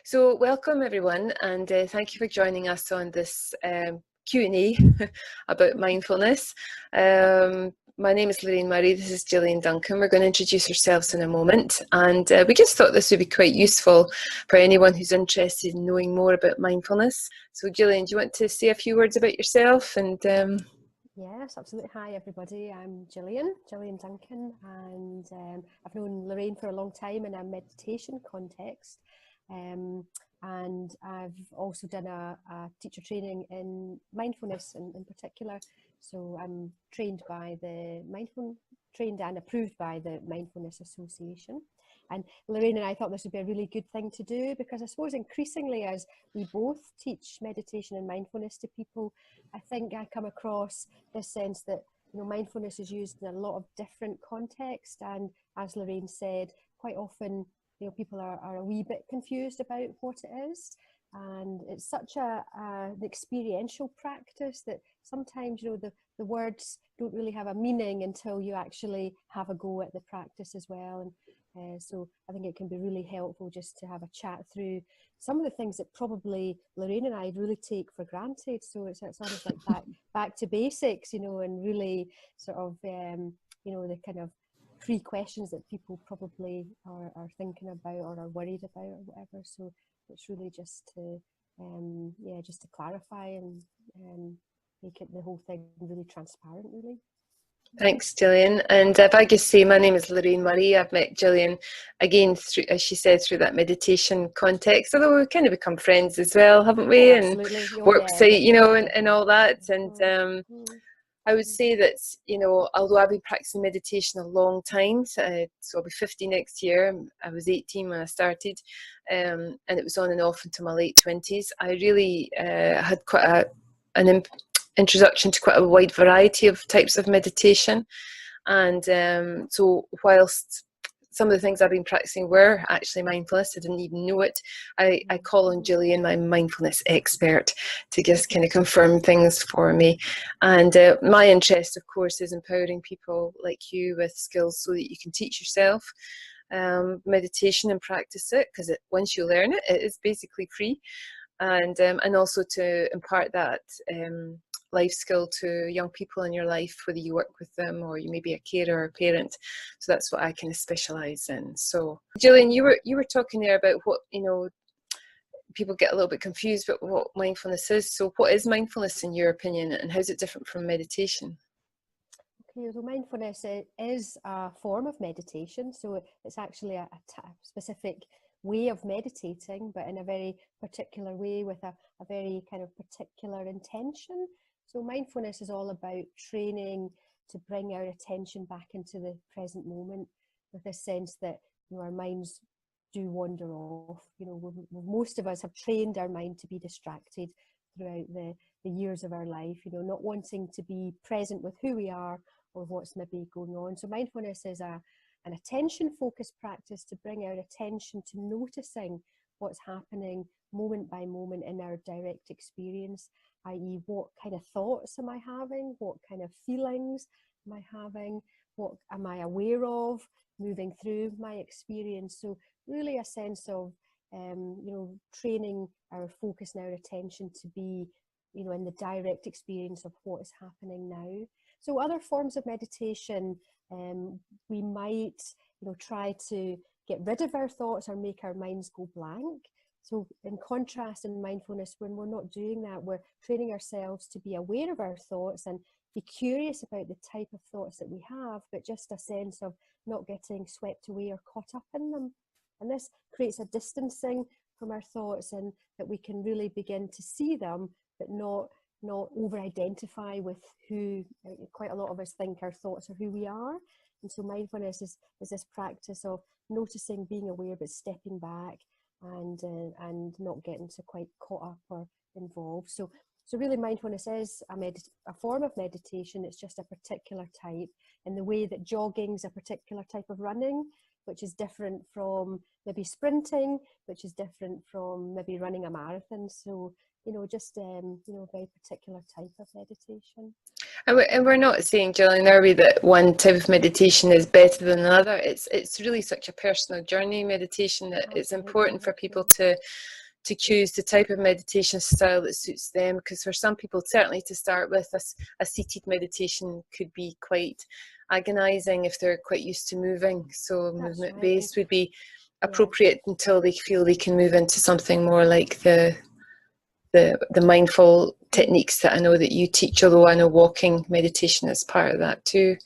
So welcome everyone, and thank you for joining us on this Q&A about mindfulness. My name is Lorraine. This is Gillian Duncan. We're going to introduce ourselves in a moment, and we just thought this would be quite useful for anyone who's interested in knowing more about mindfulness. So Gillian, do you want to say a few words about yourself? And Yes, absolutely. Hi everybody, I'm Gillian Duncan, and I've known Lorraine for a long time in a meditation context, and I've also done a teacher training in mindfulness in particular. So I'm trained and approved by the Mindfulness Association. And Lorraine and I thought this would be a really good thing to do, because I suppose increasingly, as we both teach meditation and mindfulness to people, I think I come across this sense that mindfulness is used in a lot of different contexts, and as Lorraine said, quite often people are a wee bit confused about what it is. And it's such an experiential practice that sometimes the words don't really have a meaning until you actually have a go at the practice as well. And so I think it can be really helpful just to have a chat through some of the things that probably Lorraine and I really take for granted. So it's almost like back to basics, and really sort of the kind of pre-questions that people probably are thinking about or are worried about or whatever. So it's really just to clarify and make it the whole thing really transparent, really. thanks, Gillian. And if I just say, my name is Lorraine Murray. I've met Gillian again, through, as she said, through that meditation context, although we've kind of become friends as well, haven't we? Oh, absolutely. And worksite, and all that. And I would say that, although I've been practicing meditation a long time, so I'll be 50 next year. I was 18 when I started, and it was on and off until my late 20s. I really had quite an introduction to quite a wide variety of types of meditation. And so whilst some of the things I've been practicing were actually mindfulness, I didn't even know it. I call on Gillian, my mindfulness expert, to just kind of confirm things for me. And my interest, of course, is empowering people like you with skills so that you can teach yourself meditation and practice it, because once you learn it, it is basically free. And also to impart that life skill to young people in your life, whether you work with them or you may be a carer or a parent. So that's what I kind of specialize in. So Gillian, you were talking there about what, people get a little bit confused about what mindfulness is. So what is mindfulness in your opinion, and how is it different from meditation? Okay, so mindfulness is a form of meditation. So it's actually a specific way of meditating, but in a very particular way with a very kind of particular intention. So mindfulness is all about training to bring our attention back into the present moment, with this sense that our minds do wander off. Most of us have trained our mind to be distracted throughout the years of our life, not wanting to be present with who we are or what's maybe going on. So mindfulness is an attention-focused practice to bring our attention to noticing what's happening moment by moment in our direct experience, i.e. what kind of thoughts am I having, what kind of feelings am I having, what am I aware of moving through my experience. So really a sense of training our focus and our attention to be in the direct experience of what is happening now. So other forms of meditation, we might try to get rid of our thoughts or make our minds go blank. So in contrast, in mindfulness, when we're not doing that, we're training ourselves to be aware of our thoughts and be curious about the type of thoughts that we have, but just a sense of not getting swept away or caught up in them. And this creates a distancing from our thoughts, and that we can really begin to see them, but not over-identify with who. Quite a lot of us think our thoughts are who we are. And so mindfulness is this practice of noticing, being aware, but stepping back and not getting so quite caught up or involved. So really mindfulness is a form of meditation. It's just a particular type, in the way that jogging is a particular type of running, which is different from maybe sprinting, which is different from maybe running a marathon. So just a very particular type of meditation. And we're not saying, Gillian, are we, that one type of meditation is better than another. It's really such a personal journey, meditation, that it's important for people to choose the type of meditation style that suits them, because for some people, certainly to start with, a seated meditation could be quite agonizing if they're quite used to moving. So movement based would be appropriate until they feel they can move into something more like the mindful techniques that I know that you teach, although I know walking meditation is part of that too.